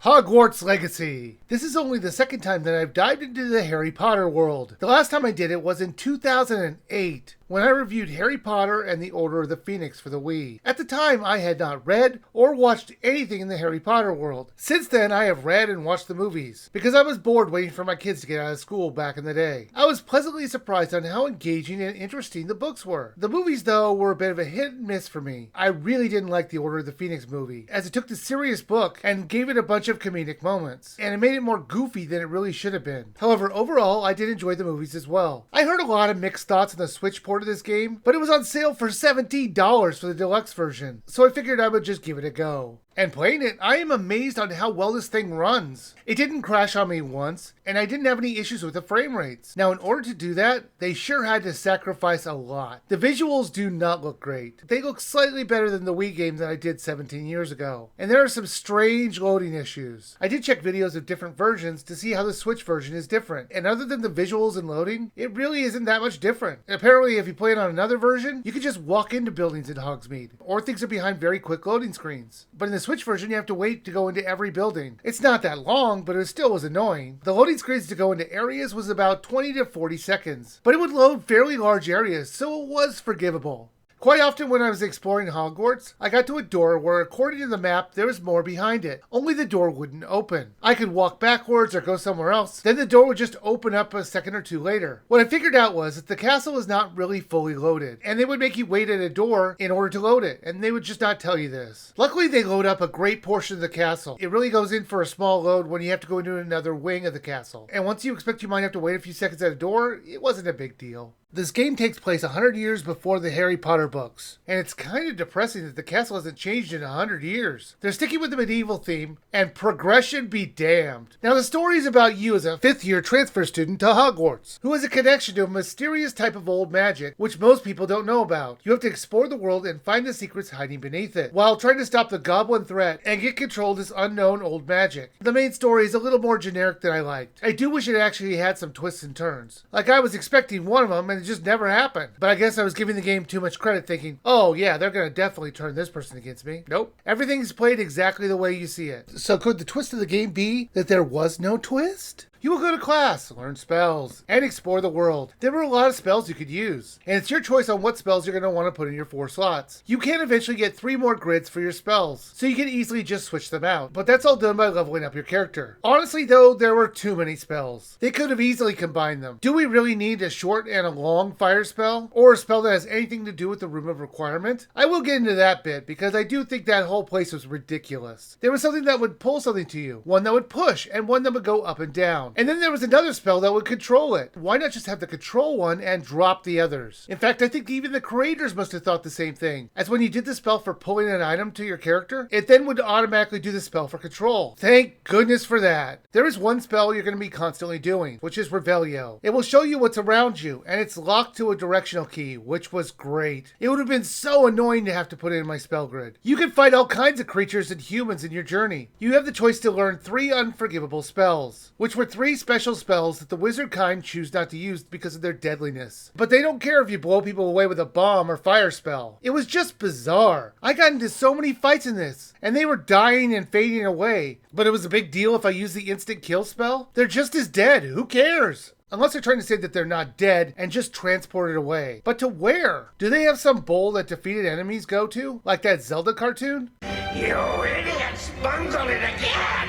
Hogwarts Legacy. This is only the second time that I've dived into the Harry Potter world. The last time I did it was in 2008, when I reviewed Harry Potter and the Order of the Phoenix for the Wii. At the time, I had not read or watched anything in the Harry Potter world. Since then, I have read and watched the movies, because I was bored waiting for my kids to get out of school back in the day. I was pleasantly surprised on how engaging and interesting the books were. The movies, though, were a bit of a hit and miss for me. I really didn't like the Order of the Phoenix movie, as it took the serious book and gave it a bunch of comedic moments, and it made it more goofy than it really should have been. However, overall, I did enjoy the movies as well. I heard a lot of mixed thoughts on the Switch port of this game, but it was on sale for $17 for the deluxe version, so I figured I would just give it a go. And playing it, I am amazed on how well this thing runs. It didn't crash on me once, and I didn't have any issues with the frame rates. Now, in order to do that, they sure had to sacrifice a lot. The visuals do not look great. They look slightly better than the Wii game that I did 17 years ago. And there are some strange loading issues. I did check videos of different versions to see how the Switch version is different, and other than the visuals and loading, it really isn't that much different. And apparently, if you play it on another version, you can just walk into buildings in Hogsmeade, or things are behind very quick loading screens. But in the Switch version, you have to wait to go into every building. It's not that long, but it still was annoying. The loading screens to go into areas was about 20 to 40 seconds, but it would load fairly large areas, so it was forgivable. Quite often when I was exploring Hogwarts, I got to a door where, according to the map, there was more behind it. Only the door wouldn't open. I could walk backwards or go somewhere else, then the door would just open up a second or two later. What I figured out was that the castle was not really fully loaded, and they would make you wait at a door in order to load it, and they would just not tell you this. Luckily, they load up a great portion of the castle. It really goes in for a small load when you have to go into another wing of the castle. And once you expect you might have to wait a few seconds at a door, it wasn't a big deal. This game takes place 100 years before the Harry Potter books, and it's kind of depressing that the castle hasn't changed in 100 years. They're sticking with the medieval theme, and progression be damned. Now the story is about you as a 5th-year transfer student to Hogwarts, who has a connection to a mysterious type of old magic, which most people don't know about. You have to explore the world and find the secrets hiding beneath it, while trying to stop the goblin threat and get control of this unknown old magic. The main story is a little more generic than I liked. I do wish it actually had some twists and turns. Like, I was expecting one of them, and it just never happened. But I guess I was giving the game too much credit, thinking, oh yeah, they're gonna definitely turn this person against me. Nope. Everything's played exactly the way you see it. So could the twist of the game be that there was no twist? You will go to class, learn spells, and explore the world. There were a lot of spells you could use, and it's your choice on what spells you're going to want to put in your 4 slots. You can eventually get 3 more grids for your spells, so you can easily just switch them out, but that's all done by leveling up your character. Honestly though, there were too many spells. They could have easily combined them. Do we really need a short and a long fire spell, or a spell that has anything to do with the Room of Requirement? I will get into that bit, because I do think that whole place was ridiculous. There was something that would pull something to you, one that would push, and one that would go up and down. And then there was another spell that would control it. Why not just have the control one and drop the others? In fact, I think even the creators must have thought the same thing, as when you did the spell for pulling an item to your character, it then would automatically do the spell for control. Thank goodness for that. There is one spell you're going to be constantly doing, which is Revelio. It will show you what's around you, and it's locked to a directional key, which was great. It would have been so annoying to have to put it in my spell grid. You can fight all kinds of creatures and humans in your journey. You have the choice to learn 3 unforgivable spells, which were 3 special spells that the wizard kind choose not to use because of their deadliness. But they don't care if you blow people away with a bomb or fire spell. It was just bizarre. I got into so many fights in this, and they were dying and fading away. But it was a big deal if I used the instant kill spell? They're just as dead. Who cares? Unless they're trying to say that they're not dead and just transported away. But to where? Do they have some bowl that defeated enemies go to? Like that Zelda cartoon? You idiots bungled it again!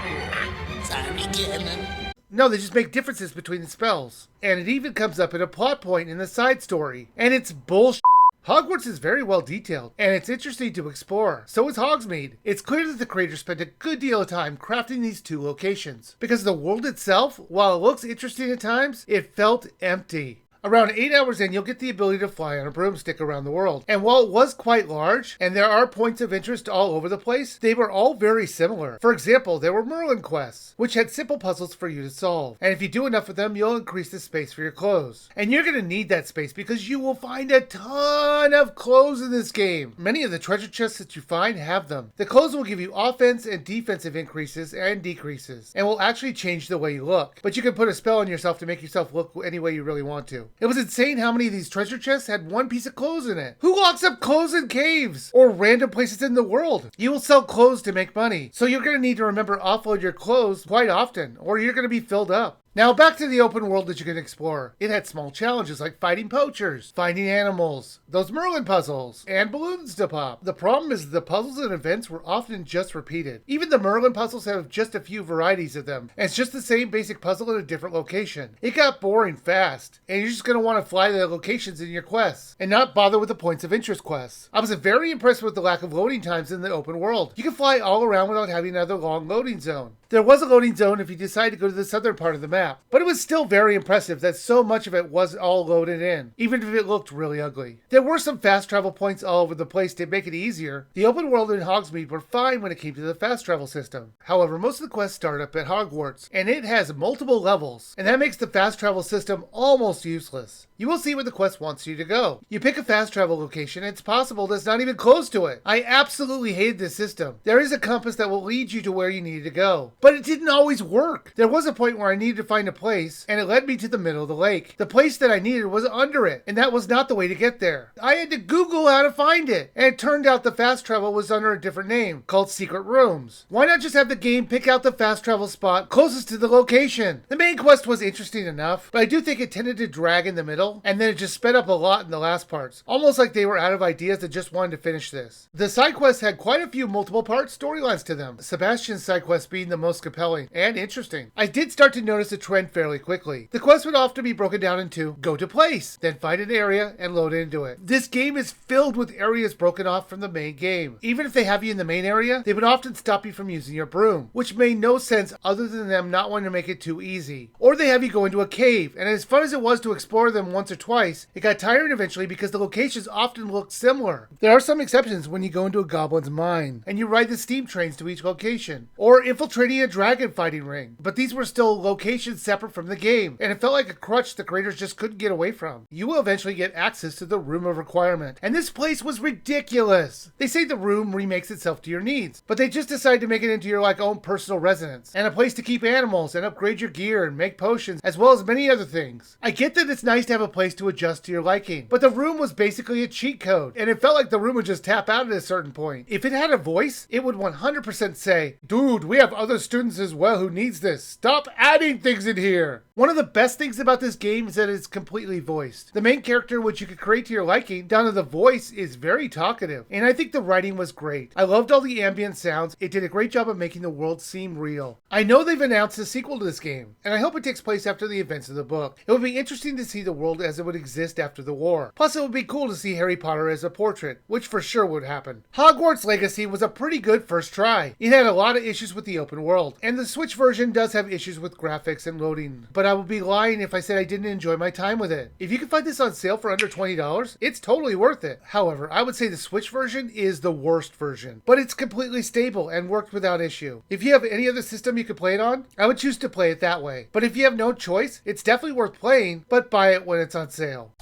Sorry, Kevin. No, they just make differences between the spells. And it even comes up in a plot point in the side story. And it's bullshit. Hogwarts is very well detailed, and it's interesting to explore. So is Hogsmeade. It's clear that the creators spent a good deal of time crafting these 2 locations, because the world itself, while it looks interesting at times, it felt empty. Around 8 hours in, you'll get the ability to fly on a broomstick around the world. And while it was quite large, and there are points of interest all over the place, they were all very similar. For example, there were Merlin quests, which had simple puzzles for you to solve. And if you do enough of them, you'll increase the space for your clothes. And you're going to need that space because you will find a ton of clothes in this game. Many of the treasure chests that you find have them. The clothes will give you offense and defensive increases and decreases, and will actually change the way you look. But you can put a spell on yourself to make yourself look any way you really want to. It was insane how many of these treasure chests had one piece of clothes in it. Who locks up clothes in caves or random places in the world? You will sell clothes to make money, so you're going to need to remember offload your clothes quite often, or you're going to be filled up. Now back to the open world that you can explore. It had small challenges like fighting poachers, finding animals, those Merlin puzzles, and balloons to pop. The problem is the puzzles and events were often just repeated. Even the Merlin puzzles have just a few varieties of them, and it's just the same basic puzzle in a different location. It got boring fast, and you're just going to want to fly to the locations in your quests, and not bother with the points of interest quests. I was very impressed with the lack of loading times in the open world. You can fly all around without having another long loading zone. There was a loading zone if you decided to go to the southern part of the map, but it was still very impressive that so much of it was all loaded in, even if it looked really ugly. There were some fast travel points all over the place to make it easier. The open world in Hogsmeade were fine when it came to the fast travel system. However, most of the quests start up at Hogwarts, and it has multiple levels, and that makes the fast travel system almost useless. You will see where the quest wants you to go. You pick a fast travel location, and it's possible that's not even close to it. I absolutely hated this system. There is a compass that will lead you to where you need to go, but it didn't always work. There was a point where I needed to find a place, and it led me to the middle of the lake. The place that I needed was under it, and that was not the way to get there. I had to Google how to find it, and it turned out the fast travel was under a different name, called Secret Rooms. Why not just have the game pick out the fast travel spot closest to the location? The main quest was interesting enough, but I do think it tended to drag in the middle, and then it just sped up a lot in the last parts, almost like they were out of ideas and just wanted to finish this. The side quests had quite a few multiple part storylines to them, Sebastian's side quest being the most compelling and interesting. I did start to notice a trend fairly quickly. The quest would often be broken down into go to place, then find an area and load into it. This game is filled with areas broken off from the main game. Even if they have you in the main area, they would often stop you from using your broom, which made no sense other than them not wanting to make it too easy. Or they have you go into a cave, and as fun as it was to explore them once or twice, it got tiring eventually because the locations often looked similar. There are some exceptions when you go into a goblin's mine, and you ride the steam trains to each location, or infiltrating a dragon fighting ring, but these were still locations separate from the game, and it felt like a crutch the creators just couldn't get away from. You will eventually get access to the Room of Requirement, and this place was ridiculous. They say the room remakes itself to your needs, but they just decided to make it into your own personal residence, and a place to keep animals and upgrade your gear and make potions, as well as many other things. I get that it's nice to have a place to adjust to your liking, but the room was basically a cheat code, and it felt like the room would just tap out at a certain point. If it had a voice, it would 100% say, "Dude, we have other students as well who needs this. Stop adding things in here." One of the best things about this game is that it's completely voiced. The main character, which you could create to your liking, down to the voice, is very talkative, and I think the writing was great. I loved all the ambient sounds. It did a great job of making the world seem real. I know they've announced a sequel to this game, and I hope it takes place after the events of the book. It would be interesting to see the world as it would exist after the war. Plus, it would be cool to see Harry Potter as a portrait, which for sure would happen. Hogwarts Legacy was a pretty good first try. It had a lot of issues with the open world, and the Switch version does have issues with graphics and loading, but I would be lying if I said I didn't enjoy my time with it. If you can find this on sale for under $20, it's totally worth it. However, I would say the Switch version is the worst version, but it's completely stable and worked without issue. If you have any other system you could play it on, I would choose to play it that way. But if you have no choice, it's definitely worth playing, but buy it when it's on sale.